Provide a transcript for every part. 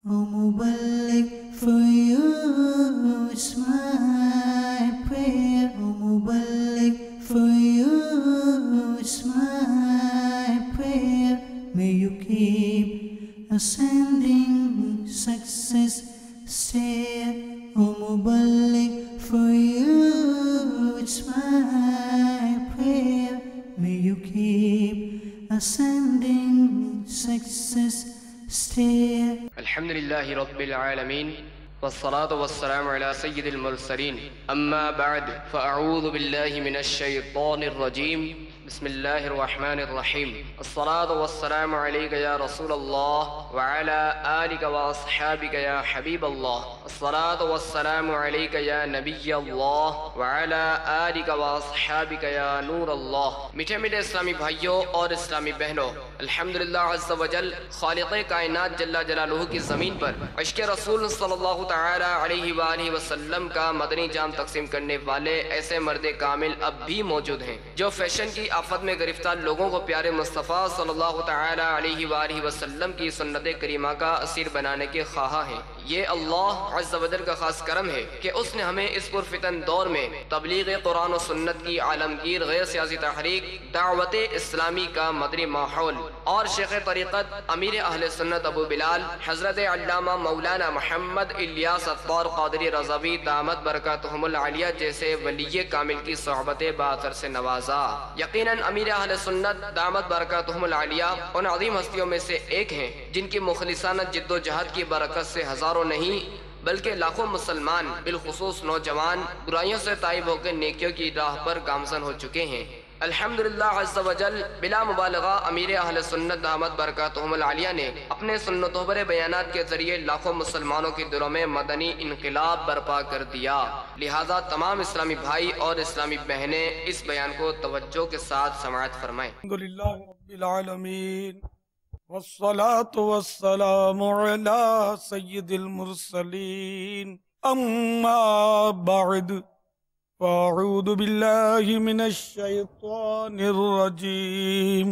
O Muballigh, for you is my prayer. O Muballigh, for you is my prayer. May you keep ascending success stair. O Muballigh, for you is my prayer. May you keep ascending success stair. الحمدللہ رب العالمین والصلاة والسلام على سید المرسلین اما بعد فاعوذ باللہ من الشیطان الرجیم بسم اللہ الرحمن الرحیم الصلاة والسلام علیک یا رسول اللہ وعلى آلک واصحابک یا حبیب اللہ الصلاة والسلام علیک یا نبی اللہ وعلى آلک واصحابک یا نور اللہ۔ میٹھے میٹھے اسلامی بھائیوں اور اسلامی بہنوں، الحمدللہ عز و جل خالق کائنات جل جلالہ کی زمین پر عشق رسول صلی اللہ تعالی علیہ وآلہ وسلم کا مدنی جام تقسیم کرنے والے ایسے مرد کامل اب بھی موجود ہیں جو فیشن کی آفت میں گرفتار لوگوں کو پیارے مصطفیٰ صلی اللہ تعالی علیہ وآلہ وسلم کی سنت کریمہ کا اسیر بنانے کے خواہاں ہیں۔ یہ اللہ عز و جل کا خاص کرم ہے کہ اس نے ہمیں اس پرفتن دور میں تبلیغ قرآن و سنت کی عالمگیر غیر سیاسی تحریک دعوت اسلامی کا مدنی ماحول اور شیخ طریقت امیر اہل سنت ابو بلال حضرت علامہ مولانا محمد الیاس عطار قادری رضوی دامت برکاتہم العالیہ جیسے ولی کامل کی صحبت باثر سے نوازا۔ یقیناً امیر اہل سنت دامت برکاتہم العالیہ ان عظیم ہستیوں میں سے ایک ہیں جن کی مخلصانہ جد و جہد کی برکت سے ہزاروں نہیں بلکہ لاکھوں مسلمان بالخصوص نوجوان برائیوں سے تائب ہو کے نیکیوں کی راہ پر گامزن ہو چکے ہیں۔ الحمدللہ عز و جل بلا مبالغہ امیر اہل سنت دامت برکاتہم العالیہ نے اپنے سنتوں پر بیانات کے ذریعے لاکھوں مسلمانوں کے دلوں میں مدنی انقلاب برپا کر دیا۔ لہذا تمام اسلامی بھائی اور اسلامی بہنیں اس بیان کو توجہ کے ساتھ سماعت فرمائیں۔ الحمدللہ رب العالمین والصلاة والسلام على سید المرسلین اما بعد فاعوذ باللہ من الشیطان الرجیم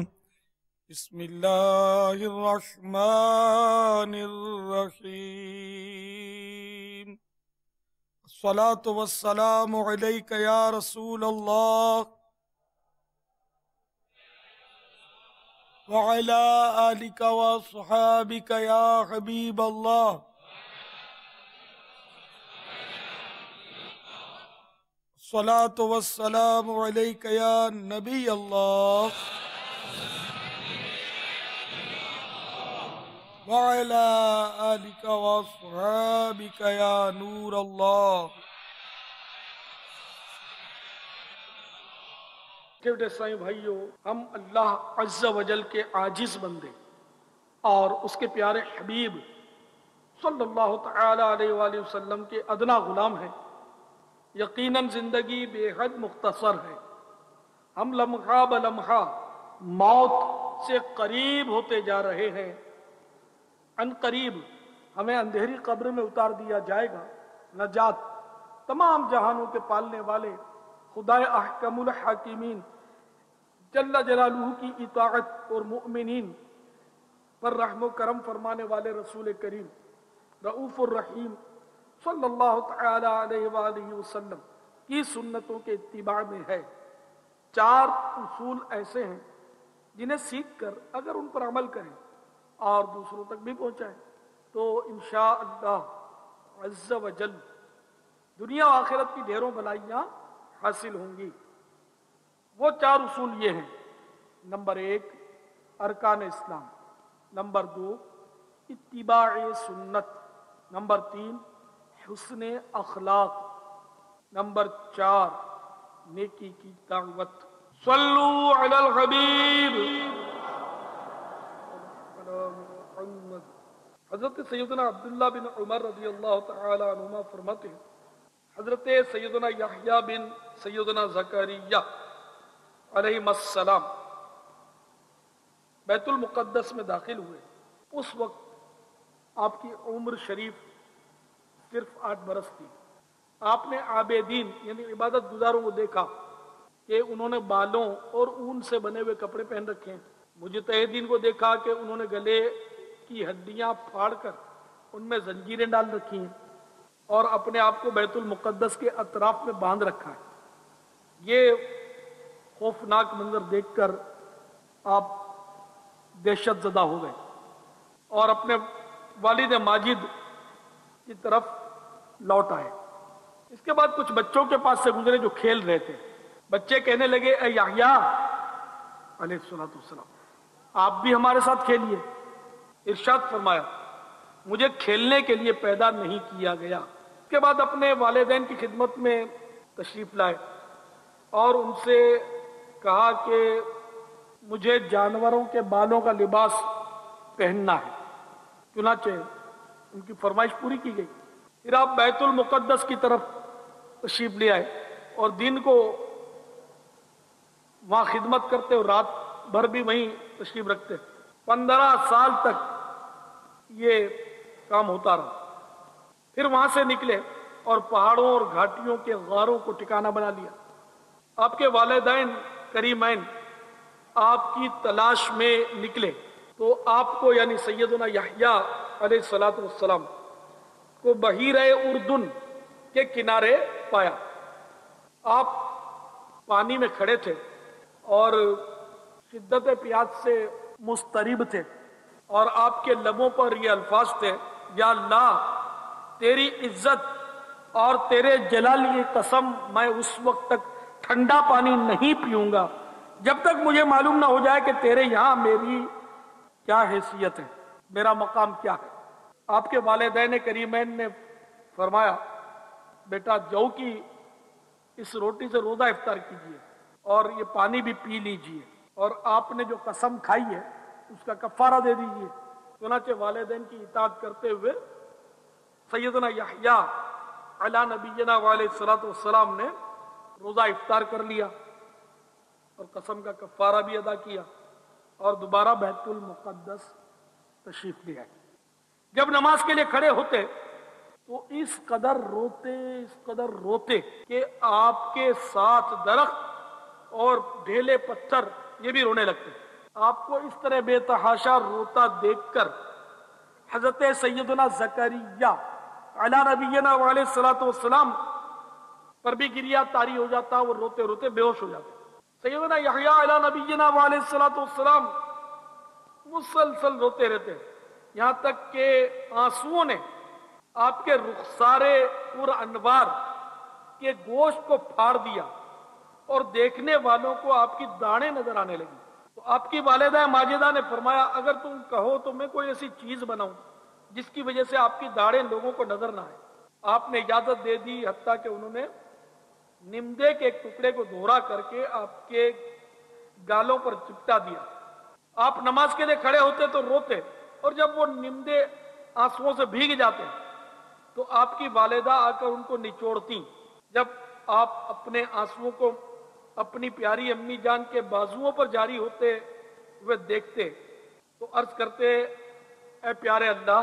بسم اللہ الرحمن الرحیم الصلاة والسلام علیک یا رسول اللہ وعلى آلك وصحابك يا حبيب الله الصلاة والسلام عليك يا نبي الله وعلى آلك وصحابك يا نور الله۔ چھوٹے اسلامی بھائیوں، ہم اللہ عز و جل کے عاجز بندے اور اس کے پیارے حبیب صلی اللہ تعالی علیہ وآلہ وسلم کے ادنا غلام ہیں۔ یقیناً زندگی بے حد مختصر ہے، ہم لمحہ بلمحہ موت سے قریب ہوتے جا رہے ہیں۔ ان قریب ہمیں اندھیری قبر میں اتار دیا جائے گا۔ نجات تمام جہانوں کے پالنے والے خدائے احکم الحاکمین جل جلالہ کی اطاعت اور مؤمنین پر رحم و کرم فرمانے والے رسول کریم رؤوف الرحیم صلی اللہ تعالی علیہ وآلہ وسلم کی سنتوں کے اتباع میں ہے۔ 4 اصول ایسے ہیں جنہیں سیکھ کر اگر ان پر عمل کریں اور دوسروں تک بھی پہنچائیں تو انشاءاللہ عز و جل دنیا و آخرت کی ڈھیروں بھلائیاں حاصل ہوں گی۔ وہ 4 اصول یہ ہیں: نمبر 1 ارکان اسلام، نمبر 2 اتباع سنت، نمبر 3 حسن اخلاق، نمبر 4 نیکی کی دعوت۔ صلو علی الحبیب حضرت سیدنا عبداللہ بن عمر رضی اللہ تعالی عنہما فرماتے ہیں، حضرت سیدنا یحییٰ بن سیدنا زکریا علیہ السلام بیت المقدس میں داخل ہوئے۔ اس وقت آپ کی عمر شریف صرف 8 برس تھی۔ آپ نے عابدین یعنی عبادت گزاروں کو دیکھا کہ انہوں نے بالوں اور اون سے بنے ہوئے کپڑے پہن رکھے ہیں۔ مجتہدین کو دیکھا کہ انہوں نے گلے کی ہڈیاں پھاڑ کر ان میں زنجیریں ڈال رکھی ہیں اور اپنے آپ کو بیت المقدس کے اطراف میں باندھ رکھا ہے۔ یہ خوفناک منظر دیکھ کر آپ دہشت زدہ ہو گئے اور اپنے والد ماجد کی طرف لوٹ آئے۔ اس کے بعد کچھ بچوں کے پاس سے گزرے جو کھیل رہے تھے۔ بچے کہنے لگے اے یحییٰ علیہ السلام، آپ بھی ہمارے ساتھ کھیلیے۔ ارشاد فرمایا مجھے کھیلنے کے لیے پیدا نہیں کیا گیا۔ اس کے بعد اپنے والدین کی خدمت میں تشریف لائے اور ان سے کہا کہ مجھے جانوروں کے بالوں کا لباس پہننا ہے۔ چنانچہ ان کی فرمائش پوری کی گئی۔ پھر آپ بیت المقدس کی طرف تشریف لے آئے اور دن کو وہاں خدمت کرتے اور رات بھر بھی وہیں تشریف رکھتے۔ 15 سال تک یہ کام ہوتا رہا۔ پھر وہاں سے نکلے اور پہاڑوں اور گھاٹیوں کے غاروں کو ٹھکانہ بنا لیا۔ آپ کے والدین کریمین آپ کی تلاش میں نکلے تو آپ کو یعنی سیدنا یحییٰ علیہ السلام کو بحیرہ اردن کے کنارے پایا۔ آپ پانی میں کھڑے تھے اور شدت پیاس سے مضطرب تھے اور آپ کے لبوں پر یہ الفاظ تھے یا اللہ تیری عزت اور تیرے جلال کی قسم میں اس وقت تک ٹھنڈا پانی نہیں پیوں گا جب تک مجھے معلوم نہ ہو جائے کہ تیرے یہاں میری کیا حیثیت ہے، میرا مقام کیا ہے۔ آپ کے والدین کریمین نے فرمایا بیٹا جو کی اس روٹی سے روزہ افطار کیجیے اور یہ پانی بھی پی لیجیے اور آپ نے جو قسم کھائی ہے اس کا کفارہ دے دیجیے۔ چنانچہ والدین کی اطاعت کرتے ہوئے سیدنا یحییٰ علی نبینا علیہ السلام نے روزہ افطار کر لیا اور قسم کا کفارہ بھی ادا کیا اور دوبارہ بیت المقدس تشریف لے آئے۔ جب نماز کے لیے کھڑے ہوتے تو اس قدر روتے کہ آپ کے ساتھ درخت اور ڈھیلے پتھر یہ بھی رونے لگتے۔ آپ کو اس طرح بے تحاشا روتا دیکھ کر حضرت سیدنا زکریا علی نبینا علیہ السلام پر بھی گریا طاری ہو جاتا، وہ روتے روتے بے ہوش ہو جاتے۔ سیدنا یحییٰ علی نبینا علیہ السلام مسلسل روتے رہتے یہاں تک کہ آنسوؤں نے آپ کے رخسار پر انوار کے گوشت کو پھاڑ دیا اور دیکھنے والوں کو آپ کی داڑھیں نظر آنے لگی۔ تو آپ کی والدہ ماجدہ نے فرمایا اگر تم کہو تو میں کوئی ایسی چیز بناؤں جس کی وجہ سے آپ کی داڑھیں لوگوں کو نظر نہ آئے۔ آپ نے اجازت دے دی، حتیٰ کہ انہوں نے نمدے کے ایک ٹکڑے کو دھورا کر کے آپ کے گالوں پر چپٹا دیا۔ آپ نماز کے لیے کھڑے ہوتے تو روتے اور جب وہ نمدے آنسوؤں سے بھیگ جاتے تو آپ کی والدہ آ کر ان کو نچوڑتی۔ جب آپ اپنے آنسوؤں کو اپنی پیاری امی جان کے بازوؤں پر جاری ہوتے ہوئے دیکھتے تو عرض کرتے اے پیارے اللہ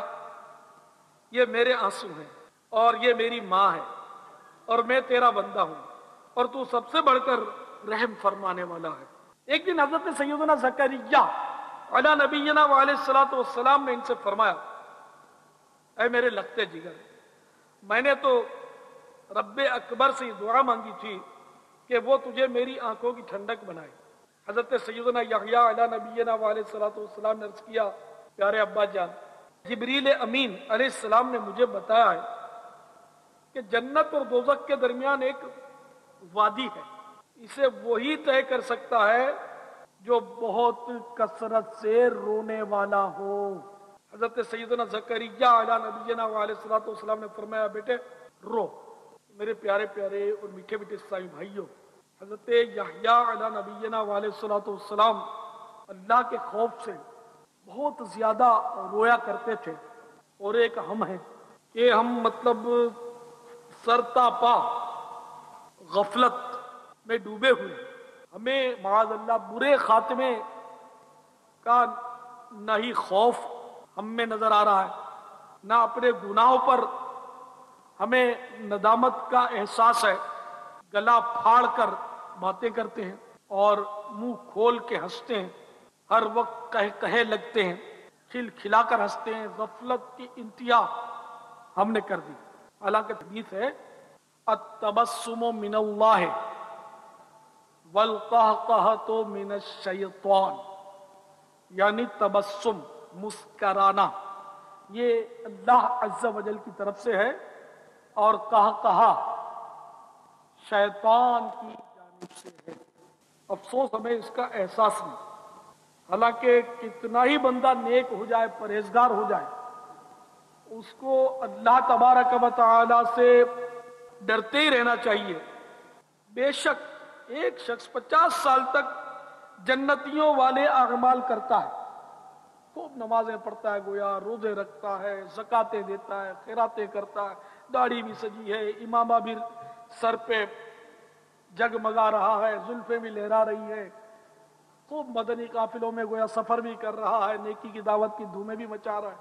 یہ میرے آنسو ہیں اور یہ میری ماں ہے اور میں تیرا بندہ ہوں اور تو سب سے بڑھ کر رحم فرمانے والا ہے۔ ایک دن حضرت سیدنا زکریا علی نبینا علیہ السلام نے ان سے فرمایا اے میرے لگتے جگر، میں نے تو رب اکبر سے دعا مانگی تھی کہ وہ تجھے میری آنکھوں کی ٹھنڈک بنائے۔ حضرت سیدنا یحییٰ علی نبینا علیہ السلام نے عرض کیا پیارے ابا جان، جبریل امین علیہ السلام نے مجھے بتایا ہے کہ جنت اور دوزخ کے درمیان ایک وادی ہے، اسے وہی طے کر سکتا ہے جو بہت کثرت سے رونے والا ہو۔ حضرت سیدنا زکریا علی نبینا علیہ السلام نے فرمایا بیٹے رو۔ میرے پیارے پیارے اور میٹھے میٹھے اسلامی بھائیوں، حضرت یحییٰ علی نبینا علیہ السلام اللہ کے خوف سے بہت زیادہ رویا کرتے تھے، اور ایک ہم ہیں کہ ہم مطلب سرتا پا غفلت میں ڈوبے ہوئے، ہمیں معاذ اللہ برے خاتمے کا نہ ہی خوف ہم میں نظر آ رہا ہے، نہ اپنے گناہوں پر ہمیں ندامت کا احساس ہے۔ گلا پھاڑ کر باتیں کرتے ہیں اور منہ کھول کے ہنستے ہیں، ہر وقت کہے لگتے ہیں کھلا کر ہنستے ہیں، غفلت کی انتہا ہم نے کر دی۔ حالانکہ حدیث ہے التبسم من اللہ والقہقہۃ من الشیطان، یعنی تبسم، مسکرانا، یہ اللہ عز و جل کی طرف سے ہے، اور قہقہا شیطان کی جانب سے ہے۔ افسوس ہمیں اس کا احساس نہیں۔ حالانکہ کتنا ہی بندہ نیک ہو جائے، پرہیزگار ہو جائے، اس کو اللہ تبارک و تعالی سے ڈرتے ہی رہنا چاہیے۔ بے شک ایک شخص 50 سال تک جنتیوں والے اعمال کرتا ہے، خوب نمازیں پڑھتا ہے، گویا روزے رکھتا ہے، زکاتیں دیتا ہے، خیراتیں کرتا ہے، داڑھی بھی سجی ہے، امامہ بھی سر پہ جگمگا رہا ہے، زلفیں بھی لہرا رہی ہے، خوب مدنی قافلوں میں گویا سفر بھی کر رہا ہے، نیکی کی دعوت کی دھومیں بھی مچا رہا ہے،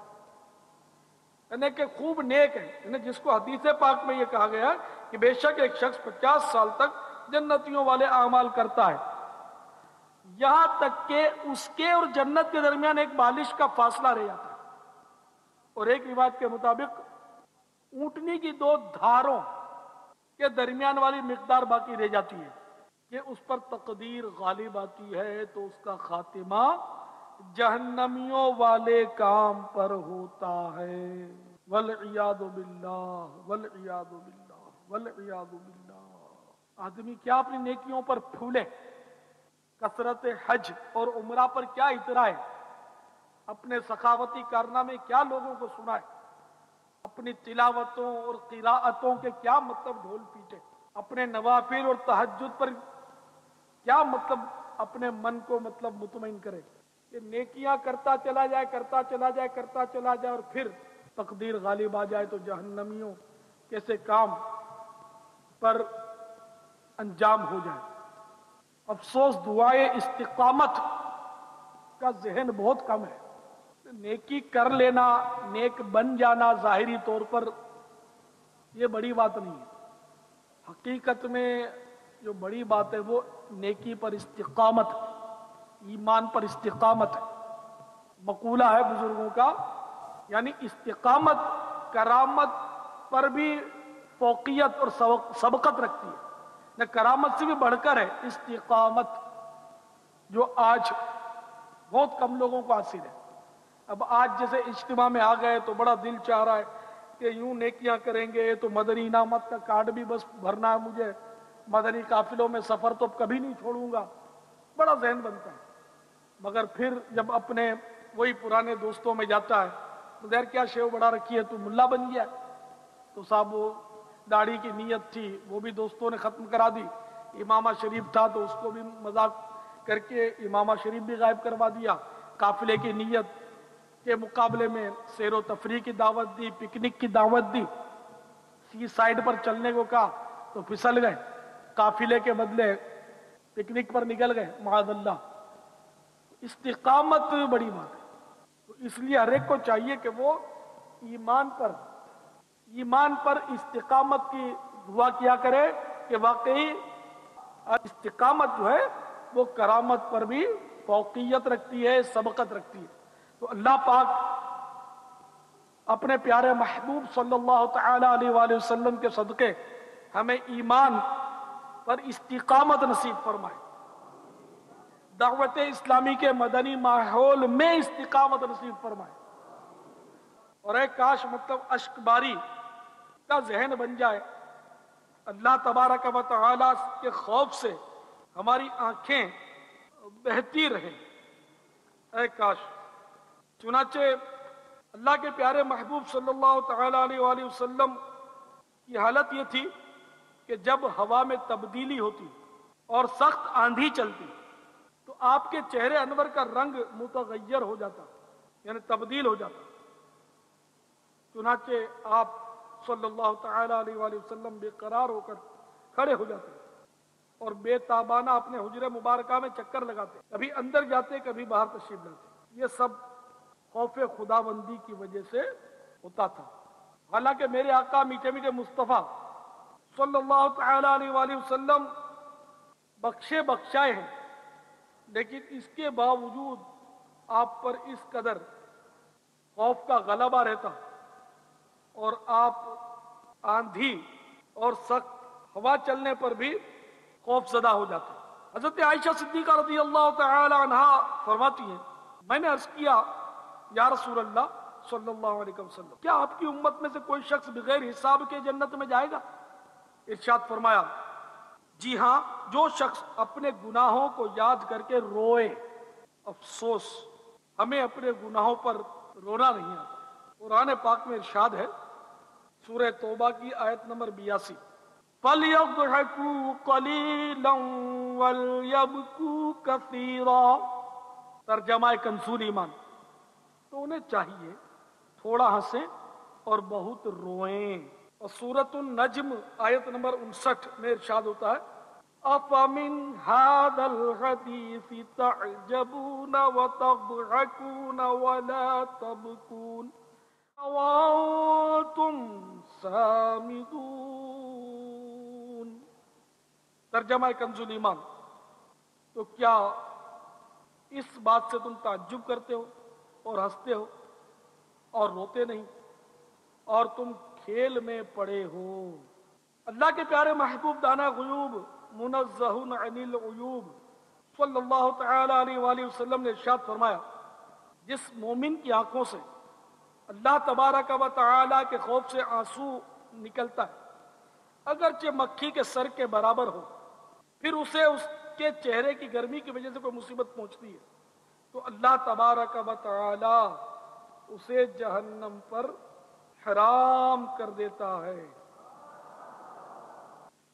یعنی کہ خوب نیک ہے، یعنی جس کو حدیث پاک میں یہ کہا گیا کہ بے شک ایک شخص 50 سال تک جنتیوں والے اعمال کرتا ہے، یہاں تک کہ اس کے اور جنت کے درمیان ایک بالش کا فاصلہ رہ جاتا ہے، اور ایک روایت کے مطابق اونٹنی کی 2 دھاروں کے درمیان والی مقدار باقی رہ جاتی ہے کہ اس پر تقدیر غالب آتی ہے تو اس کا خاتمہ جہنمیوں والے کام پر ہوتا ہے۔ والعیاذ باللہ، والعیاذ باللہ، والعیاذ باللہ۔ آدمی کیا اپنی نیکیوں پر پھولے، کثرت حج اور عمرہ پر کیا اترائے، اپنے سخاوتی کارنامے کیا لوگوں کو سنائے، اپنی تلاوتوں اور قراءتوں کے کیا مطلب ڈھول پیٹے، اپنے نوافل اور تہجد پر کیا مطلب اپنے من کو مطلب مطمئن کرے کہ نیکیاں کرتا چلا جائے، کرتا چلا جائے، کرتا چلا جائے، اور پھر تقدیر غالب آ جائے تو جہنمیوں کیسے کام پر انجام ہو جائے۔ افسوس دعائے استقامت کا ذہن بہت کم ہے۔ نیکی کر لینا، نیک بن جانا ظاہری طور پر یہ بڑی بات نہیں ہے، حقیقت میں جو بڑی بات ہے وہ نیکی پر استقامت، ایمان پر استقامت ہے۔ مقولہ ہے بزرگوں کا، یعنی استقامت کرامت پر بھی فوقیت اور سبقت رکھتی ہے، نہ کرامت سے بھی بڑھ کر ہے استقامت، جو آج بہت کم لوگوں کو حاصل ہے۔ اب آج جیسے اجتماع میں آ گئے تو بڑا دل چاہ رہا ہے کہ یوں نیکیاں کریں گے تو مدنی انعامت کا کارڈ بھی بس بھرنا ہے مجھے، مدنی قافلوں میں سفر تو کبھی نہیں چھوڑوں گا، بڑا ذہن بنتا ہے۔ مگر پھر جب اپنے وہی پرانے دوستوں میں جاتا ہے تو دیر کیا شیو بڑا رکھی ہے، تو ملا بن گیا، تو صاحب وہ داڑھی کی نیت تھی وہ بھی دوستوں نے ختم کرا دی، امامہ شریف تھا تو اس کو بھی مذاق کر کے امامہ شریف بھی غائب کروا دیا، قافلے کی نیت کے مقابلے میں سیر و تفریح کی دعوت دی، پکنک کی دعوت دی، سی سائیڈ پر چلنے کو کہا تو پھسل گئے، قافلے کے بدلے پکنک پر نکل گئے، معاذ اللہ۔ استقامت بڑی بات ہے، تو اس لیے ہر ایک کو چاہیے کہ وہ ایمان پر استقامت کی دعا کیا کرے کہ واقعی استقامت جو ہے وہ کرامت پر بھی فوقیت رکھتی ہے، سبقت رکھتی ہے۔ تو اللہ پاک اپنے پیارے محبوب صلی اللہ تعالی علیہ وآلہ وسلم کے صدقے ہمیں ایمان پر استقامت نصیب فرمائے، دعوت اسلامی کے مدنی ماحول میں استقامت نصیب فرمائے، اور اے کاش مطلب اشک باری کا ذہن بن جائے، اللہ تبارک و تعالی کے خوف سے ہماری آنکھیں بہتی رہیں، اے کاش۔ چنانچہ اللہ کے پیارے محبوب صلی اللہ تعالی علیہ وآلہ وسلم کی حالت یہ تھی کہ جب ہوا میں تبدیلی ہوتی اور سخت آندھی چلتی تو آپ کے چہرے انور کا رنگ متغیر ہو جاتا، یعنی تبدیل ہو جاتا۔ چنانچہ آپ صلی اللہ تعالی علیہ وآلہ وسلم بے قرار ہو کر کھڑے ہو جاتے اور بے تابانہ اپنے حجرہ مبارکہ میں چکر لگاتے، کبھی اندر جاتے کبھی باہر تشریف لاتے۔ یہ سب خوف خداوندی کی وجہ سے ہوتا تھا۔ حالانکہ میرے آقا میٹھے میٹھے مصطفیٰ صلی اللہ تعالی علیہ وآلہ وسلم بخشے بخشائے ہیں، لیکن اس کے باوجود آپ پر اس قدر خوف کا غلبہ رہتا اور آپ آندھی اور سخت ہوا چلنے پر بھی خوف زدہ ہو جاتے. حضرت عائشہ صدیقہ رضی اللہ تعالی عنہا فرماتی ہیں میں نے عرض کیا یا رسول اللہ صلی اللہ علیہ وسلم کیا آپ کی امت میں سے کوئی شخص بغیر حساب کے جنت میں جائے گا؟ ارشاد فرمایا جی ہاں، جو شخص اپنے گناہوں کو یاد کر کے روئے. افسوس ہمیں اپنے گناہوں پر رونا نہیں آتا. قرآن پاک میں ارشاد ہے سورہ توبہ کی آیت نمبر 82 فَلْيَضْحَكُوا قَلِيلًا وَلْيَبْكُوا كَثِيرًا. ترجمہ کنزُ ایمان، تو انہیں چاہیے تھوڑا ہنسیں اور بہت روئیں. اور سورۃ النجم آیت نمبر 59 میں ارشاد ہوتا ہے أَفَمِنْ هَذَا الْحَدِيثِ تَعْجَبُونَ وَتَضْحَكُونَ وَلَا تَبْكُونَ وَأَنْتُمْ سَامِدُونَ. ترجمہ کنزُ ایمان، تو کیا اس بات سے تم تعجب کرتے ہو اور ہنستے ہو اور روتے نہیں اور تم کھیل میں پڑے ہو. اللہ کے پیارے محبوب دانا غیوب منزہ عن العیوب صلی اللہ تعالی علیہ وآلہ وسلم نے ارشاد فرمایا جس مومن کی آنکھوں سے اللہ تبارک و تعالی کے خوف سے آنسو نکلتا ہے اگرچہ مکھی کے سر کے برابر ہو، پھر اسے اس کے چہرے کی گرمی کی وجہ سے کوئی مصیبت پہنچتی ہے تو اللہ تبارک و تعالی اسے جہنم پر حرام کر دیتا ہے.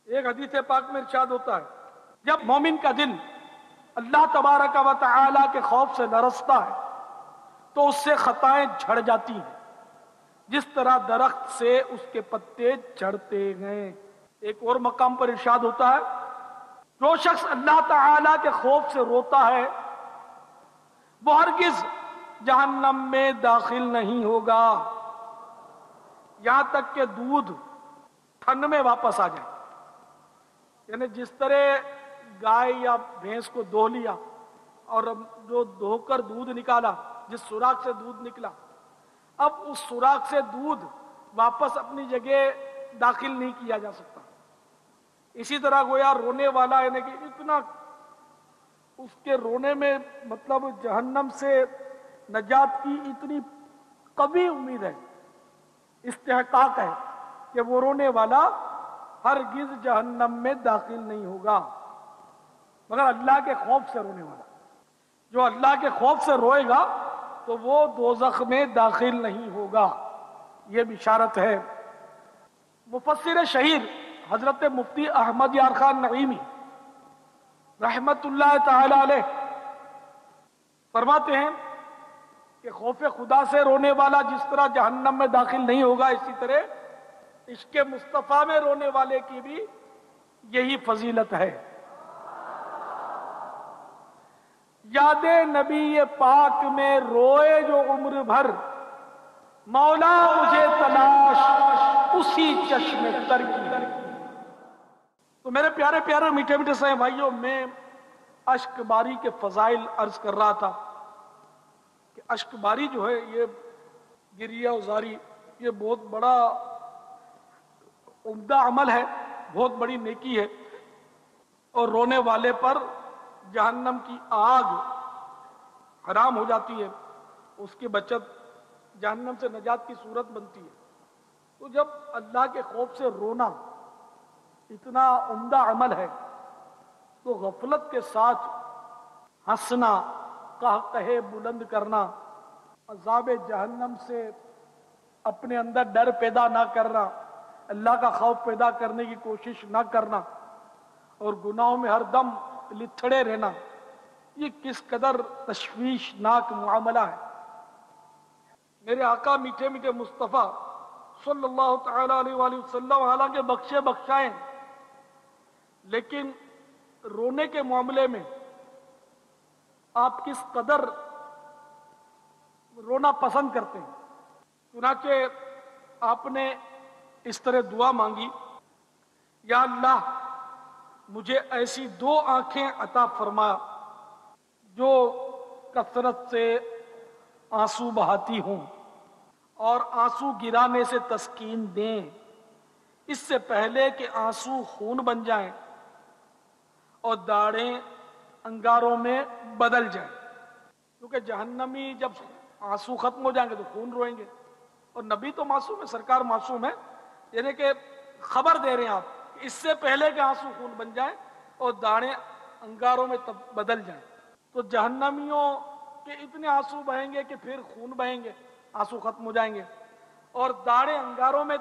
ایک حدیث پاک میں ارشاد ہوتا ہے جب مومن کا دل اللہ تبارک و تعالی کے خوف سے لرزتا ہے تو اس سے خطائیں جھڑ جاتی ہیں جس طرح درخت سے اس کے پتے جھڑتے ہیں. ایک اور مقام پر ارشاد ہوتا ہے جو شخص اللہ تعالی کے خوف سے روتا ہے وہ ہرگز جہنم میں داخل نہیں ہوگا یہاں تک کہ دودھ تھن میں واپس آ جائے. یعنی جس طرح گائے یا بھینس کو دو لیا اور جو دھو کر دودھ نکالا، جس سوراخ سے دودھ نکلا، اب اس سوراخ سے دودھ واپس اپنی جگہ داخل نہیں کیا جا سکتا. اسی طرح گویا رونے والا یعنی کہ اتنا اس کے رونے میں مطلب جہنم سے نجات کی اتنی قوی امید ہے، استحقاق ہے کہ وہ رونے والا ہرگز جہنم میں داخل نہیں ہوگا مگر اللہ کے خوف سے رونے والا. جو اللہ کے خوف سے روئے گا تو وہ دوزخ میں داخل نہیں ہوگا. یہ بشارت ہے. مفسر شہیر حضرت مفتی احمد یار خان نعیمی رحمت اللہ تعالی علیہ فرماتے ہیں کہ خوف خدا سے رونے والا جس طرح جہنم میں داخل نہیں ہوگا، اسی طرح عشق مصطفیٰ میں رونے والے کی بھی یہی فضیلت ہے. یاد نبی پاک میں روئے جو عمر بھر، مولا مجھے تلاش اسی چشم تر کی. تو میرے پیارے پیارے میٹھے میٹھے سے بھائیوں، میں اشک باری کے فضائل عرض کر رہا تھا کہ اشک باری جو ہے یہ گریہ وزاری یہ بہت بڑا عمدہ عمل ہے، بہت بڑی نیکی ہے، اور رونے والے پر جہنم کی آگ حرام ہو جاتی ہے، اس کی بچت جہنم سے نجات کی صورت بنتی ہے. تو جب اللہ کے خوف سے رونا اتنا عمدہ عمل ہے تو غفلت کے ساتھ ہنسنا، قہقہے بلند کرنا، عذاب جہنم سے اپنے اندر ڈر پیدا نہ کرنا، اللہ کا خوف پیدا کرنے کی کوشش نہ کرنا اور گناہوں میں ہر دم لتھڑے رہنا، یہ کس قدر تشویشناک معاملہ ہے. میرے آقا میٹھے میٹھے مصطفیٰ صلی اللہ تعالی علیہ وآلہ وسلم حالانکہ بخشے بخشائیں لیکن رونے کے معاملے میں آپ کس قدر رونا پسند کرتے ہیں. چنانچہ آپ نے اس طرح دعا مانگی، یا اللہ مجھے ایسی دو آنکھیں عطا فرما جو کثرت سے آنسو بہاتی ہوں. اور آنسو گرانے سے تسکین دیں اس سے پہلے کہ آنسو خون بن جائیں اور داڑیں انگاروں میں بدل جائیں. کیونکہ جہنمی جب آنسو ختم ہو جائیں گے تو خون روئیں گے، اور نبی تو معصوم ہے، سرکار معصوم ہے، یعنی کہ خبر دے رہے ہیں آپ کہ اس سے پہلے کہ آنسو خون بن جائیں اور داڑیں انگاروں میں بدل جائیں. تو جہنمیوں کے اتنے آنسو بہیں گے کہ پھر خون بہیں گے، آنسو ختم ہو جائیں گے اور داڑیں انگاروں میں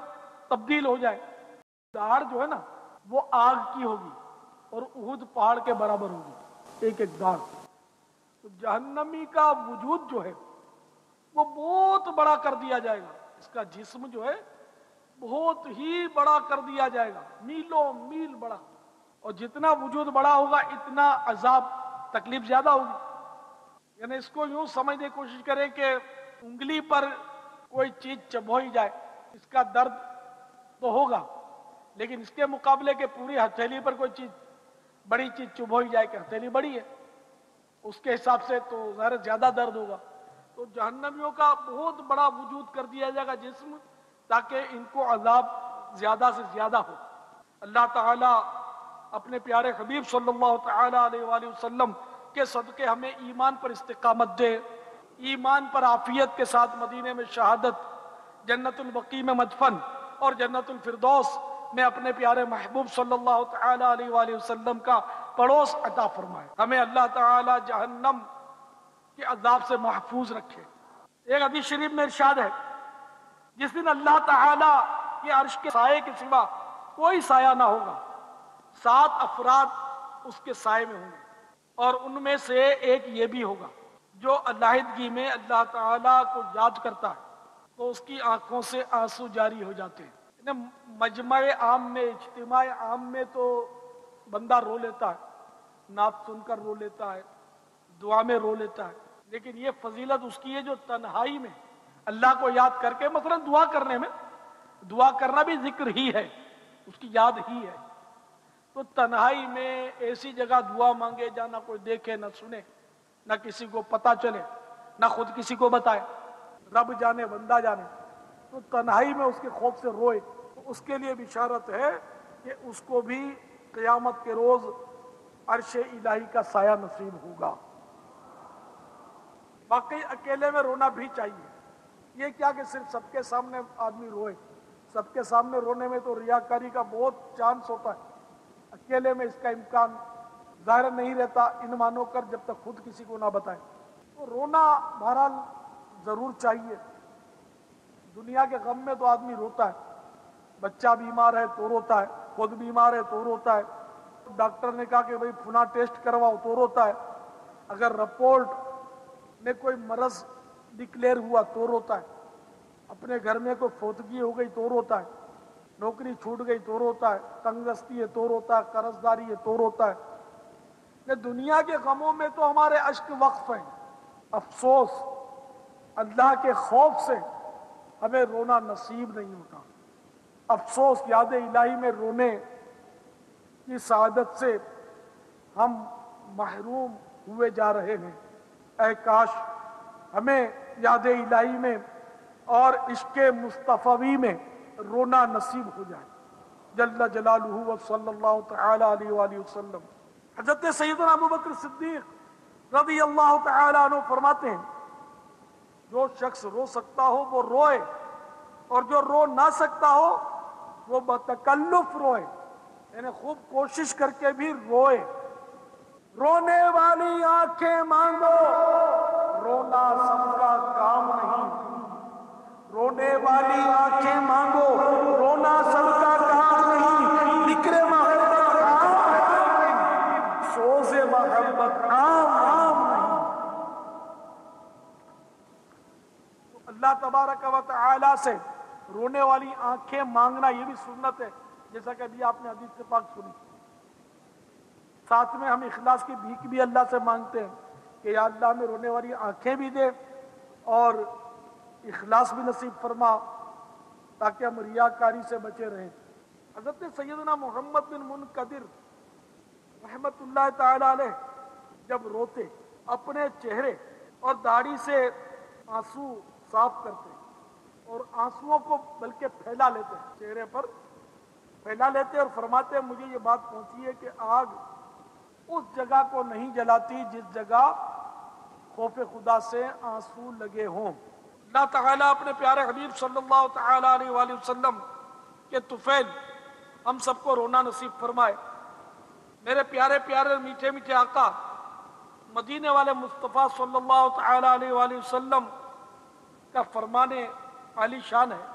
تبدیل ہو جائیں. داڑھ جو ہے نا وہ آگ کی ہوگی اور احد پہاڑ کے برابر ہوگی ایک ایک داڑھ. تو جہنمی کا وجود جو ہے وہ بہت بڑا کر دیا جائے گا، اس کا جسم جو ہے بہت ہی بڑا کر دیا جائے گا، میلوں میل بڑا، اور جتنا وجود بڑا ہوگا اتنا عذاب تکلیف زیادہ ہوگی. یعنی اس کو یوں سمجھنے کی کوشش کریں کہ انگلی پر کوئی چیز چبھوئی جائے، اس کا درد تو ہوگا، لیکن اس کے مقابلے کے پوری ہتھیلی پر کوئی چیز بڑی چیز چبھوئی جائے کہ ہتھیلی بڑی ہے، اس کے حساب سے تو ظاہر زیادہ درد ہوگا. تو جہنمیوں کا بہت بڑا وجود کر دیا جائے گا جسم، تاکہ ان کو عذاب زیادہ سے زیادہ ہو. اللہ تعالی اپنے پیارے حبیب صلی اللہ تعالی علیہ وآلہ وسلم کے صدقے ہمیں ایمان پر استقامت دے، ایمان پر عافیت کے ساتھ مدینے میں شہادت، جنت البقیع میں مدفن اور جنت الفردوس میں اپنے پیارے محبوب صلی اللہ تعالی علیہ وآلہ وسلم کا پڑوس عطا فرمائے. ہمیں اللہ تعالی جہنم کے عذاب سے محفوظ رکھے. ایک حدیث شریف میں ارشاد ہے، جس دن اللہ تعالی کے عرش کے سائے کے سوا کوئی سایہ نہ ہوگا، 7 افراد اس کے سائے میں ہوں گے، اور ان میں سے ایک یہ بھی ہوگا جو علیحدگی میں اللہ تعالیٰ کو یاد کرتا ہے تو اس کی آنکھوں سے آنسو جاری ہو جاتے ہیں. مجمع عام میں، اجتماع عام میں تو بندہ رو لیتا ہے، نعت سن کر رو لیتا ہے، دعا میں رو لیتا ہے، لیکن یہ فضیلت اس کی ہے جو تنہائی میں اللہ کو یاد کر کے، مثلا دعا کرنے میں، دعا کرنا بھی ذکر ہی ہے، اس کی یاد ہی ہے، تو تنہائی میں ایسی جگہ دعا مانگے جہاں نہ کوئی دیکھے نہ سنے، نہ کسی کو پتا چلے، نہ خود کسی کو بتائے، رب جانے بندہ جانے، تو تنہائی میں اس کے خوف سے روئے، تو اس کے لیے بشارت ہے کہ اس کو بھی قیامت کے روز عرش الہی کا سایہ نصیب ہوگا. واقعی اکیلے میں رونا بھی چاہیے. یہ کیا کہ صرف سب کے سامنے آدمی روئے، سب کے سامنے رونے میں تو ریاکاری کا بہت چانس ہوتا ہے، اکیلے میں اس کا امکان ظاہر نہیں رہتا ان مانو کر جب تک خود کسی کو نہ بتائے. تو رونا بہرحال ضرور چاہیے. دنیا کے غم میں تو آدمی روتا ہے، بچہ بیمار ہے تو روتا ہے، خود بیمار ہے تو روتا ہے، ڈاکٹر نے کہا کہ بھئی فلاں ٹیسٹ کرواؤ تو روتا ہے، اگر رپورٹ میں کوئی مرض ڈکلیئر ہوا تو روتا ہے، اپنے گھر میں کوئی فوتگی ہو گئی تو روتا ہے، نوکری چھوٹ گئی تو روتا ہے، تنگ دستی ہے تو روتا ہے، قرض داری ہے تو روتا ہے. دنیا کے غموں میں تو ہمارے اشک وقف ہیں. افسوس اللہ کے خوف سے ہمیں رونا نصیب نہیں ہوتا. افسوس یاد الہی میں رونے کی سعادت سے ہم محروم ہوئے جا رہے ہیں. اے کاش ہمیں یاد الہی میں اور عشق مصطفی میں رونا نصیب ہو جائے. جل جلالہ و صلی اللہ تعالی علیہ وآلہ وسلم. حضرت سیدنا ابوبکر صدیق رضی اللہ تعالی عنہ فرماتے ہیں، جو شخص رو سکتا ہو وہ روئے، اور جو رو نہ سکتا ہو وہ بتکلف روئے، یعنی خوب کوشش کر کے بھی روئے. رونے والی آنکھیں مانگو، رونا سب کا کام نہیں. رونے والی آنکھیں مانگو، رونا سب کا کام نہیں. ذکر محبت عام ہے، سوز محبت عام نہیں. تو اللہ تبارک و تعالی سے رونے والی آنکھیں مانگنا یہ بھی سنت ہے، جیسا کہ ابھی آپ نے حدیث سے پاک سنی. ساتھ میں ہم اخلاص کی بھیک بھی اللہ سے مانگتے ہیں کہ یا اللہ ہمیں رونے والی آنکھیں بھی دے اور اخلاص بھی نصیب فرما، تاکہ ہم ریاکاری سے بچے رہیں. حضرت سیدنا محمد بن منقدر رحمت اللہ تعالی علیہ جب روتے اپنے چہرے اور داڑھی سے آنسو صاف کرتے اور آنسوؤں کو بلکہ پھیلا لیتے ہیں، چہرے پر پھیلا لیتے اور فرماتے ہیں مجھے یہ بات پہنچی ہے کہ آگ اس جگہ کو نہیں جلاتی جس جگہ خوف خدا سے آنسو لگے ہوں۔ اللہ تعالیٰ اپنے پیارے حبیب صلی اللہ تعالیٰ علیہ وآلہ وسلم کے طفیل ہم سب کو رونا نصیب فرمائے۔ میرے پیارے پیارے میٹھے میٹھے آقا مدینے والے مصطفیٰ صلی اللہ تعالیٰ علیہ وآلہ وسلم کا فرمان عالی شان ہے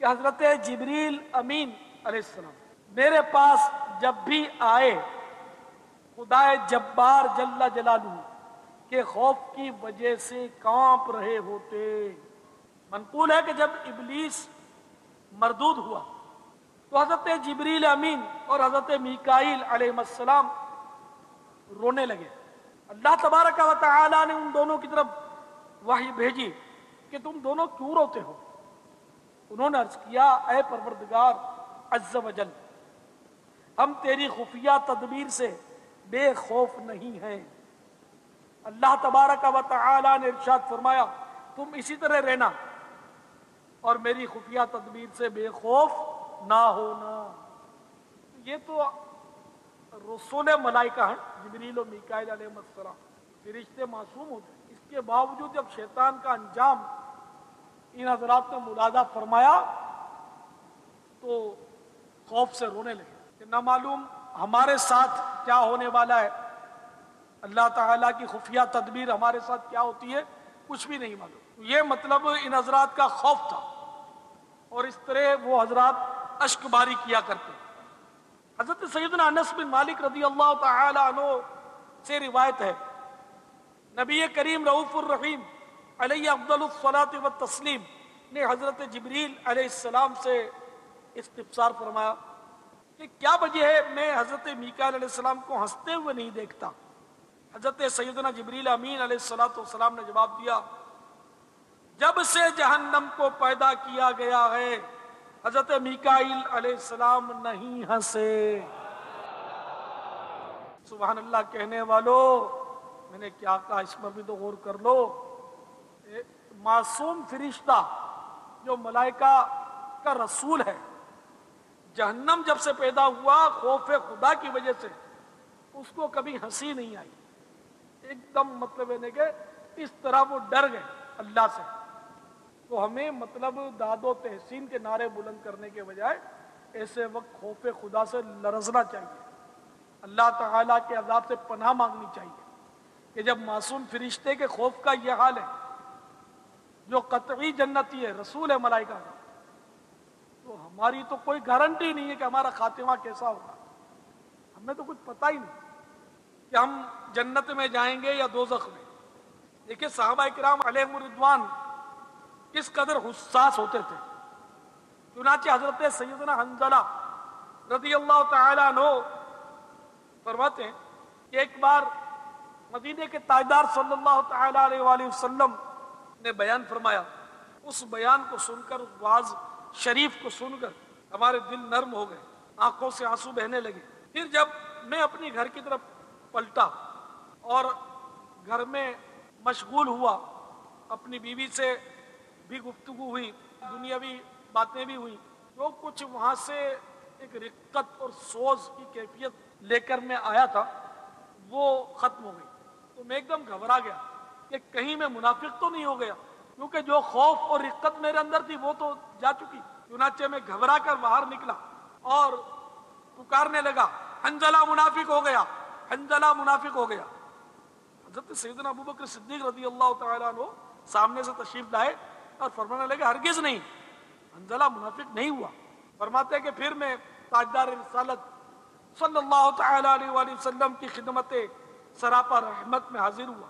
کہ حضرت جبریل امین علیہ السلام میرے پاس جب بھی آئے خدا جبار جل جلالہ کے خوف کی وجہ سے کانپ رہے ہوتے۔ منقول ہے کہ جب ابلیس مردود ہوا تو حضرت جبریل امین اور حضرت میکائیل علیہ السلام رونے لگے۔ اللہ تبارک و تعالی نے ان دونوں کی طرف وحی بھیجی کہ تم دونوں کیوں روتے ہو؟ انہوں نے عرض کیا اے پروردگار عز و جل، ہم تیری خفیہ تدبیر سے بے خوف نہیں ہیں۔ اللہ تبارک و تعالی نے ارشاد فرمایا تم اسی طرح رہنا اور میری خفیہ تدبیر سے بے خوف نہ ہونا۔ یہ تو رسول ملائکہ ہیں، جبریل و میکائیل علیہ السلام، فرشتے معصوم ہوتے ہیں۔ اس کے باوجود جب شیطان کا انجام ان حضرات نے ملاحظہ فرمایا تو خوف سے رونے لگے کہ نہ معلوم ہمارے ساتھ کیا ہونے والا ہے، اللہ تعالیٰ کی خفیہ تدبیر ہمارے ساتھ کیا ہوتی ہے کچھ بھی نہیں معلوم۔ یہ مطلب ان حضرات کا خوف تھا اور اس طرح وہ حضرات اشک باری کیا کرتے۔ حضرت سیدنا انس بن مالک رضی اللہ تعالی عنہ سے روایت ہے نبی کریم رؤوف الرحیم علیہ افضل الصلاۃ والتسلیم نے حضرت جبریل علیہ السلام سے استفسار فرمایا کہ کیا وجہ ہے میں حضرت میکائیل علیہ السلام کو ہنستے ہوئے نہیں دیکھتا؟ حضرت سیدنا جبریل امین علیہ السلام نے جواب دیا جب سے جہنم کو پیدا کیا گیا ہے حضرت میکائیل علیہ السلام نہیں ہنسے۔ سبحان اللہ کہنے والوں، میں نے کیا کہا اس پر بھی تو غور کر لو۔ معصوم فرشتہ جو ملائکہ کا رسول ہے، جہنم جب سے پیدا ہوا خوف خدا کی وجہ سے اس کو کبھی ہنسی نہیں آئی، ایک دم مطلب ہے کہ اس طرح وہ ڈر گئے اللہ سے۔ تو ہمیں مطلب داد و تحسین کے نعرے بلند کرنے کے بجائے ایسے وقت خوف خدا سے لرزنا چاہیے، اللہ تعالیٰ کے عذاب سے پناہ مانگنی چاہیے کہ جب معصوم فرشتے کے خوف کا یہ حال ہے جو قطعی جنتی ہے، رسول ہے ملائکہ کا، تو ہماری تو کوئی گارنٹی نہیں ہے کہ ہمارا خاتمہ کیسا ہوگا۔ ہمیں تو کچھ پتہ ہی نہیں کہ ہم جنت میں جائیں گے یا دوزخ میں۔ دیکھیں صحابہ کرام علیہم الرضوان کس قدر حساس ہوتے تھے۔ چنانچہ حضرت سیدنا حنظلہ رضی اللہ تعالی عنہ فرماتے ہیں کہ ایک بار مدینے کے تاجدار صلی اللہ تعالی علیہ وآلہ وسلم نے بیان فرمایا، اس بیان کو سن کر، اس واعظ شریف کو سن کر ہمارے دل نرم ہو گئے، آنکھوں سے آنسو بہنے لگے۔ پھر جب میں اپنی گھر کی طرف پلٹا اور گھر میں مشغول ہوا، اپنی بیوی سے بھی گفتگو ہوئی، دنیاوی باتیں بھی ہوئی، جو کچھ وہاں سے ایک رقت اور سوز کی کیفیت لے کر میں آیا تھا وہ ختم ہو گئی۔ تو میں ایک دم گھبرا گیا کہ کہیں میں منافق تو نہیں ہو گیا، کیونکہ جو خوف اور رقت میرے اندر تھی وہ تو جا چکی۔ چنانچہ میں گھبرا کر باہر نکلا اور پکارنے لگا حنظلہ منافق ہو گیا، حنظلہ منافق ہو گیا۔ حضرت سیدنا ابوبکر صدیق رضی اللہ تعالیٰ عنہ سامنے سے تشریف لائے اور فرمانے لگے ہرگز نہیں، حنظلہ منافق نہیں ہوا۔ فرماتے ہیں کہ پھر میں تاجدار رسالت صلی اللہ تعالی علیہ وآلہ وسلم کی خدمت سراپا رحمت میں حاضر ہوا،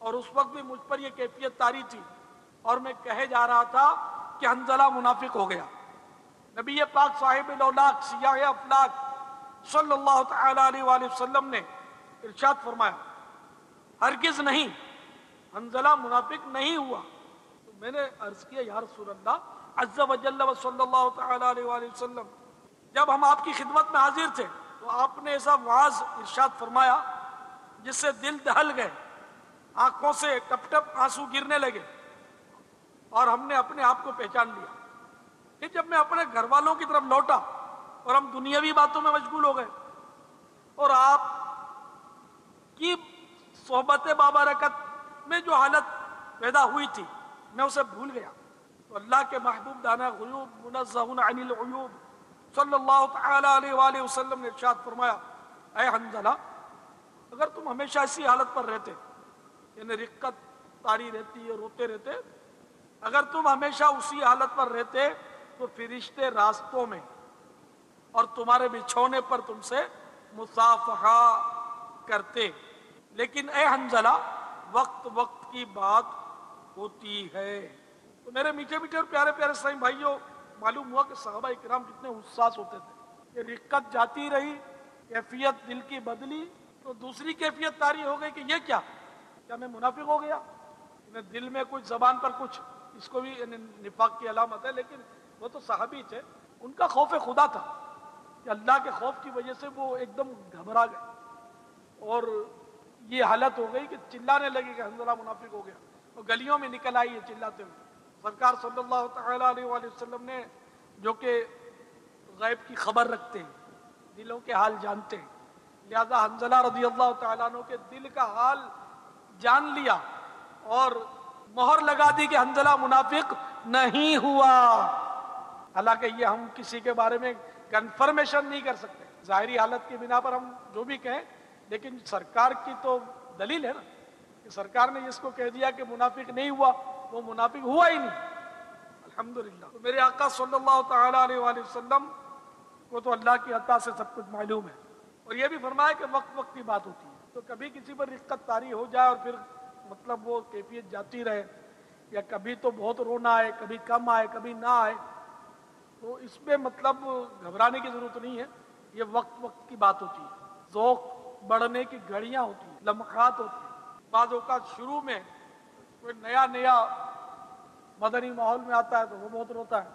اور اس وقت بھی مجھ پر یہ کیفیت طاری تھی اور میں کہے جا رہا تھا کہ حنظلہ منافق ہو گیا۔ نبی پاک صاحب الاولاق سیاہ افلاک صلی اللہ تعالی علیہ وآلہ وسلم نے ارشاد فرمایا ہرگز نہیں، حنظلہ منافق نہیں ہوا۔ تو میں نے عرض کیا یا رسول اللہ عز و جل و صلی اللہ تعالی علیہ وآلہ وسلم، جب ہم آپ کی خدمت میں حاضر تھے تو آپ نے ایسا واعظ ارشاد فرمایا جس سے دل دہل گئے، آنکھوں سے ٹپ ٹپ آنسو گرنے لگے۔ اور ہم نے اپنے آپ کو پہچان لیا کہ جب میں اپنے گھر والوں کی طرف لوٹا اور ہم دنیاوی باتوں میں مشغول ہو گئے اور آپ کی صحبت بابرکت میں جو حالت پیدا ہوئی تھی میں اسے بھول گیا. تو اللہ کے محبوب دانا غیوب منزہ عن العیوب صلی اللہ تعالی علیہ وآلہ وسلم نے ارشاد فرمایا اے حنظلہ اگر تم ہمیشہ اسی حالت پر رہتے یعنی رقت طاری رہتی ہے روتے رہتے اگر تم ہمیشہ اسی حالت پر رہتے تو فرشتے راستوں میں اور تمہارے بچھونے پر تم سے مصافحہ کرتے. لیکن اے حنظلہ وقت وقت کی بات ہوتی ہے. تو میرے میٹھے میٹھے اور پیارے پیارے اسلامی بھائیوں معلوم ہوا کہ صحابہ اکرام کتنے حساس ہوتے تھے. یہ رقت جاتی رہی کیفیت دل کی بدلی تو دوسری کیفیت طاری ہو گئی کہ یہ کیا میں منافق ہو گیا. دل میں کچھ زبان پر کچھ اس کو بھی نفاق کی علامت ہے لیکن وہ تو صحابی تھے ان کا خوف خدا تھا کہ اللہ کے خوف کی وجہ سے وہ ایک دم گھبرا گئے اور یہ حالت ہو گئی کہ چلانے لگے کہ حنظلہ منافق ہو گیا اور گلیوں میں نکل آئی ہے چلاتے ہوئے. سرکار صلی اللہ تعالی علیہ وآلہ وسلم نے جو کہ غیب کی خبر رکھتے ہیں دلوں کے حال جانتے ہیں لہذا حنظلہ رضی اللہ تعالیٰ عنہ کے دل کا حال جان لیا اور مہر لگا دی کہ حنظلہ منافق نہیں ہوا. حالانکہ یہ ہم کسی کے بارے میں کنفرمیشن نہیں کر سکتے ظاہری حالت کی بنا پر ہم جو بھی کہیں لیکن سرکار کی تو دلیل ہے نا کہ سرکار نے اس کو کہہ دیا کہ منافق نہیں ہوا وہ منافق ہوا ہی نہیں. الحمدللہ. تو میرے آقا صلی اللہ تعالی علیہ وآلہ وسلم کو تو اللہ کی عطا سے سب کچھ معلوم ہے اور یہ بھی فرمایا کہ وقت وقت کی بات ہوتی ہے. تو کبھی کسی پر رقت طاری ہو جائے اور پھر مطلب وہ کیفیت جاتی رہے یا کبھی تو بہت رونا آئے کبھی کم آئے کبھی نہ آئے تو اس میں مطلب گھبرانے کی ضرورت نہیں ہے. یہ وقت وقت کی بات ہوتی ہے. ذوق بڑھنے کی گھڑیاں ہوتی ہیں لمحات ہوتی ہیں. بعض اوقات شروع میں کوئی نیا مدنی ماحول میں آتا ہے تو وہ بہت روتا ہے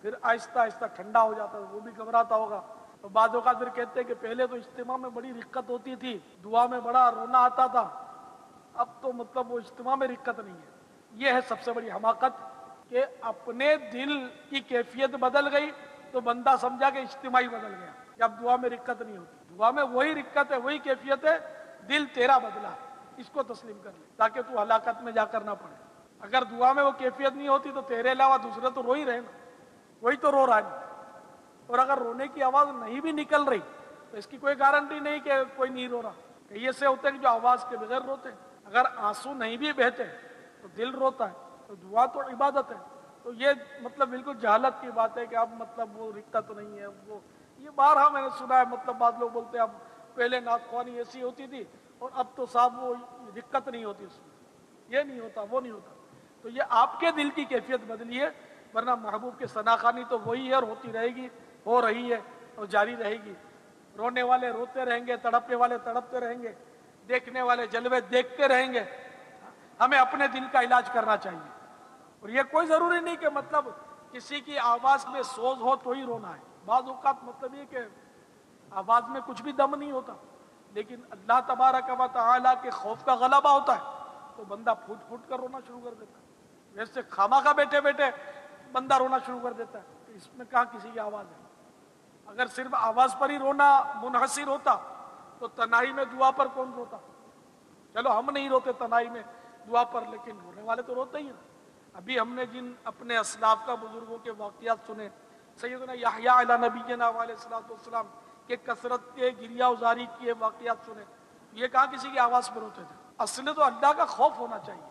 پھر آہستہ آہستہ ٹھنڈا ہو جاتا ہے وہ بھی گھبراتا ہوگا. تو بعض اوقات پھر کہتے ہیں کہ پہلے تو اجتماع میں بڑی رقت ہوتی تھی دعا میں بڑا رونا آتا تھا اب تو مطلب وہ اجتماع میں رقت نہیں ہے. یہ ہے سب سے بڑی حماقت کہ اپنے دل کی کیفیت بدل گئی تو بندہ سمجھا کہ اجتماعی بدل گیا کہ اب دعا میں رقت نہیں ہوتی. دعا میں وہی رقت ہے وہی کیفیت ہے دل تیرا بدلا اس کو تسلیم کر لے تاکہ تو ہلاکت میں جا کر نہ پڑے. اگر دعا میں وہ کیفیت نہیں ہوتی تو تیرے علاوہ دوسرے تو رو ہی رہے نا وہی تو رو رہا ہے. اور اگر رونے کی آواز نہیں بھی نکل رہی تو اس کی کوئی گارنٹی نہیں کہ کوئی نہیں رو رہا. کئی ایسے ہوتے ہیں کہ جو آواز کے بغیر روتے ہیں. اگر آنسو نہیں بھی بہتے تو دل روتا ہے تو دعا تو عبادت ہے. تو یہ مطلب بالکل جہالت کی بات ہے کہ اب مطلب وہ رقت تو نہیں ہے. وہ یہ بارہا میں نے سنا ہے مطلب بعض لوگ بولتے ہیں اب پہلے نعت خوانی ایسی ہوتی تھی اور اب تو صاحب وہ رقت نہیں ہوتی اس میں یہ نہیں ہوتا وہ نہیں ہوتا. تو یہ آپ کے دل کی کیفیت بدلی ہے ورنہ محبوب کے ثناخوانی تو وہی ہے اور ہوتی رہے گی ہو رہی ہے اور جاری رہے گی. رونے والے روتے رہیں گے تڑپنے والے تڑپتے رہیں گے دیکھنے والے جلوے دیکھتے رہیں گے. ہمیں اپنے دل کا علاج کرنا چاہیے اور یہ کوئی ضروری نہیں کہ مطلب کسی کی آواز میں سوز ہو تو ہی رونا ہے. بعض اوقات مطلب یہ کہ آواز میں کچھ بھی دم نہیں ہوتا لیکن اللہ تبارک و تعالیٰ کے خوف کا غلبہ ہوتا ہے تو بندہ پھوٹ پھوٹ کر رونا شروع کر دیتا ہے. ویسے خامخواہ بیٹھے بیٹھے بندہ رونا شروع کر دیتا ہے. اس میں کہاں کسی کی آواز ہے. اگر صرف آواز پر ہی رونا منحصر ہوتا تو تنہائی میں دعا پر کون روتا. چلو ہم نہیں روتے تنہائی میں دعا پر لیکن رونے والے تو روتے ہی ہیں. ابھی ہم نے جن اپنے اسلاف کا بزرگوں کے واقعات سنے سیدنا یحییٰ علیہ نبینا علیہ السلام کے کثرت کے گریہ ازاری کے واقعات سنے یہ کہاں کسی کی آواز پر ہوتے تھے. اصل تو اللہ کا خوف ہونا چاہیے.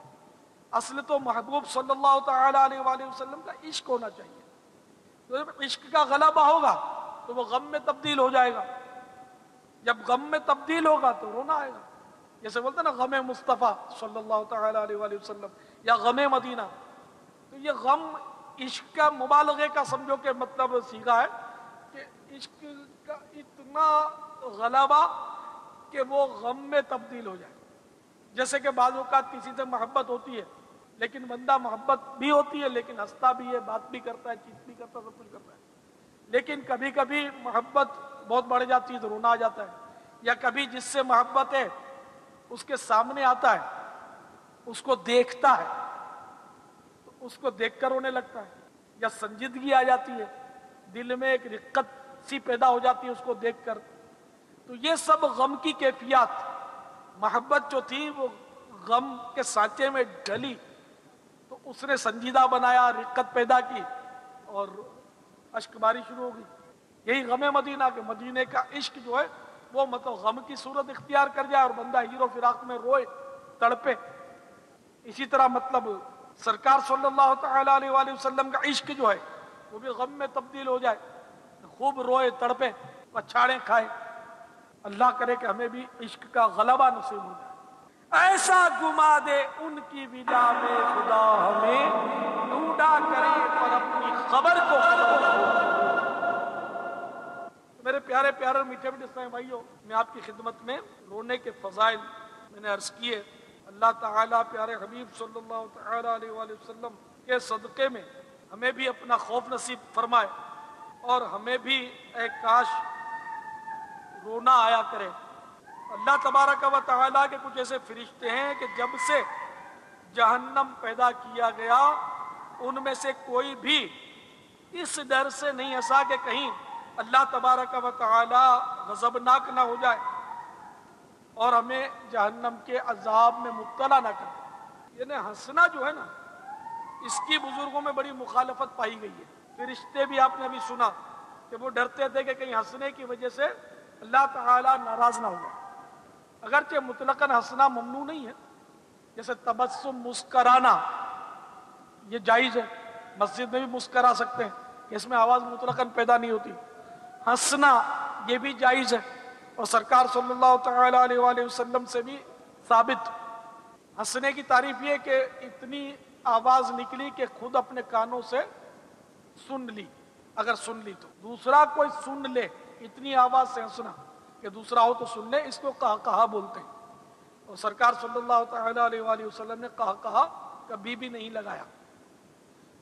اصل تو محبوب صلی اللہ تعالی علیہ وآلہ وسلم کا عشق ہونا چاہیے. تو جب عشق کا غلبہ ہوگا تو وہ غم میں تبدیل ہو جائے گا. جب غم میں تبدیل ہوگا تو رونا آئے گا. جیسے بولتے ہیں نا غم مصطفیٰ صلی اللہ تعالی علیہ وآلہ وسلم یا غم مدینہ. تو یہ غم عشق کا مبالغے کا سمجھو کہ مطلب سیکھا ہے کہ عشق کا اتنا غلبہ کہ وہ غم میں تبدیل ہو جائے. جیسے کہ بعض اوقات کسی سے محبت ہوتی ہے لیکن بندہ محبت بھی ہوتی ہے لیکن ہنستا بھی ہے بات بھی کرتا ہے چیت بھی کرتا ہے سب کچھ کرتا ہے. لیکن کبھی کبھی محبت بہت بڑھ جاتی ہے تو رونا آ جاتا ہے. یا کبھی جس سے محبت ہے اس کے سامنے آتا ہے اس کو دیکھتا ہے تو اس کو دیکھ کر رونے لگتا ہے، یا سنجیدگی آ جاتی ہے، دل میں ایک رقت سی پیدا ہو جاتی ہے اس کو دیکھ کر. تو یہ سب غم کی کیفیات، محبت جو تھی وہ غم کے سانچے میں ڈلی تو اس نے سنجیدہ بنایا، رقت پیدا کی اور اشک باری شروع ہو گئی. یہی غم مدینہ کے مدینے کا عشق جو ہے وہ مطلب غم کی صورت اختیار کر جائے اور بندہ ہجر و فراق میں روئے، تڑپے. اسی طرح مطلب سرکار صلی اللہ تعالی علیہ وآلہ وسلم کا عشق جو ہے وہ بھی غم میں تبدیل ہو جائے، خوب روئے، تڑپے، پچھاڑیں کھائے. اللہ کرے کہ ہمیں بھی عشق کا غلبہ نصیب ہو جائے. ایسا گما دے ان کی وجہ میں خدا ہمیں، ڈھونڈا کرے پر اپنی خبر کو خبر ہو. میرے پیارے پیارے میٹھے میٹھے اسلامی بھائیوں، میں آپ کی خدمت میں رونے کے فضائل میں نے عرض کیے. اللہ تعالیٰ پیارے حبیب صلی اللہ تعالی علیہ وآلہ وسلم کے صدقے میں ہمیں بھی اپنا خوف نصیب فرمائے اور ہمیں بھی اے کاش رونا آیا کرے. اللہ تبارک و تعالیٰ کے کچھ ایسے فرشتے ہیں کہ جب سے جہنم پیدا کیا گیا ان میں سے کوئی بھی اس ڈر سے نہیں ہنسا کہ کہیں اللہ تبارک و تعالیٰ غضبناک نہ ہو جائے اور ہمیں جہنم کے عذاب میں مبتلا نہ کر دے. یعنی ہنسنا جو ہے نا، اس کی بزرگوں میں بڑی مخالفت پائی گئی ہے. فرشتے بھی آپ نے ابھی سنا کہ وہ ڈرتے تھے کہ کہیں ہنسنے کی وجہ سے اللہ تعالیٰ ناراض نہ ہو جائے. اگرچہ مطلقاً ہنسنا ممنوع نہیں ہے، جیسے تبسم، مسکرانا یہ جائز ہے. مسجد میں بھی مسکرا سکتے ہیں، اس میں آواز مطلقاً پیدا نہیں ہوتی. ہنسنا یہ بھی جائز ہے اور سرکار صلی اللہ تعالی علیہ وآلہ وسلم سے بھی ثابت. ہنسنے کی تعریف یہ کہ اتنی آواز نکلی کہ خود اپنے کانوں سے سن لی، اگر سن لی تو دوسرا کوئی سن لے، اتنی آواز سے ہنسنا کہ دوسرا ہو تو سن لے، اس کو کہا بولتے ہیں. اور سرکار صلی اللہ تعالی علیہ وآلہ وسلم نے کہا کبھی بھی نہیں لگایا.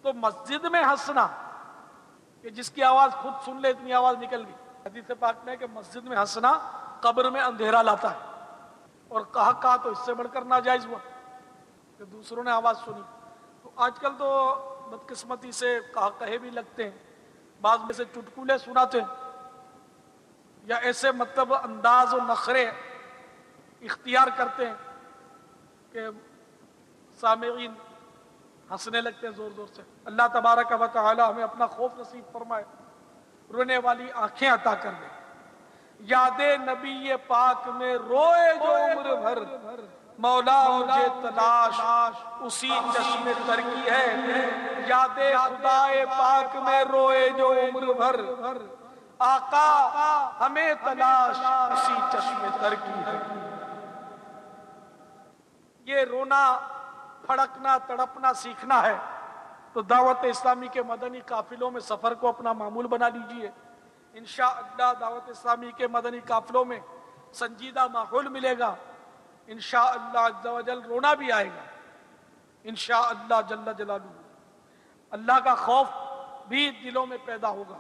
تو مسجد میں ہنسنا کہ جس کی آواز خود سن لے اتنی آواز نکل گئی. حدیث پاک میں ہے کہ مسجد میں ہنسنا قبر میں اندھیرا لاتا ہے. اور کہا تو اس سے بڑھ کر ناجائز ہوا کہ دوسروں نے آواز سنی. تو آج کل تو بدقسمتی سے کہے بھی لگتے ہیں، بعض میں سے چٹکلے سناتے ہیں یا ایسے مطلب انداز و نخرے اختیار کرتے ہیں کہ سامعین ہنسنے لگتے ہیں زور زور سے. اللہ تبارک و تعالی ہمیں اپنا خوف نصیب فرمائے، رونے والی آنکھیں عطا کر دے. یاد نبی پاک میں روئے جو عمر بھر، مولا مجھے تلاش اسی چشم تر کی ہے. یاد خدا پاک میں روئے جو عمر بھر، آقا ہمیں تلاش اسی چشم تر کی ہے. یہ رونا، پھڑکنا، تڑپنا سیکھنا ہے تو دعوت اسلامی کے مدنی قافلوں میں سفر کو اپنا معمول بنا لیجئے. انشاءاللہ دعوت اسلامی کے مدنی قافلوں میں سنجیدہ ماحول ملے گا. انشاءاللہ عز و جل رونا بھی آئے گا انشاءاللہ جل جلالہ. اللہ کا خوف بھی دلوں میں پیدا ہوگا.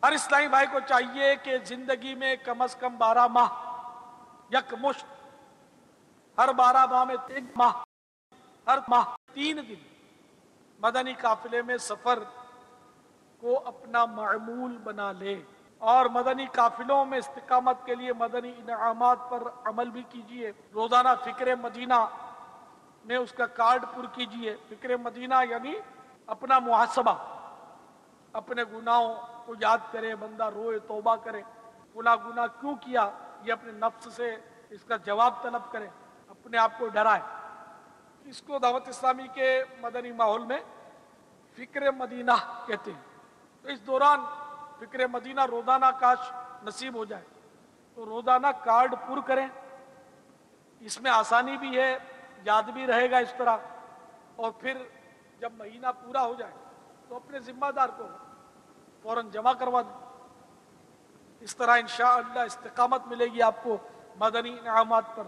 ہر اسلامی بھائی کو چاہیے کہ زندگی میں کم از کم 12 ماہ یک مشت، ہر 12 ماہ میں 1 ماہ، ہر ماہ 3 دن مدنی قافلے میں سفر کو اپنا معمول بنا لے. اور مدنی قافلوں میں استقامت کے لیے مدنی انعامات پر عمل بھی کیجیے. روزانہ فکر مدینہ میں اس کا کارڈ پر کیجیے. فکر مدینہ یعنی اپنا محاسبہ، اپنے گناہوں کو یاد کرے، بندہ روئے، توبہ کرے، فلاں گناہ کیوں کیا، یہ اپنے نفس سے اس کا جواب طلب کرے، اپنے آپ کو ڈرائے. اس کو دعوت اسلامی کے مدنی ماحول میں فکر مدینہ کہتے ہیں. تو اس دوران فکر مدینہ روزانہ کاش نصیب ہو جائے تو روزانہ کارڈ پر کریں. اس میں آسانی بھی ہے، یاد بھی رہے گا اس طرح. اور پھر جب مہینہ پورا ہو جائے تو اپنے ذمہ دار کو فوراً جمع کروا دیں. اس طرح انشاءاللہ استقامت ملے گی آپ کو مدنی انعامات پر،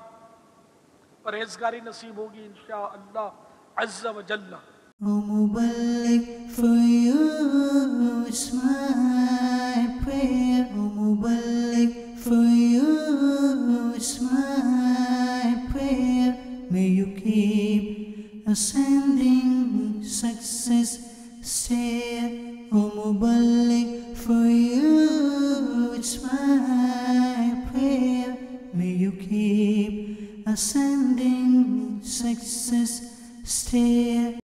پرہیزگاری نصیب ہوگی انشاءاللہ عز و جل. O Muballigh, for you is my prayer. O Muballigh, for you is my prayer. May you keep ascending success. ascending success stair.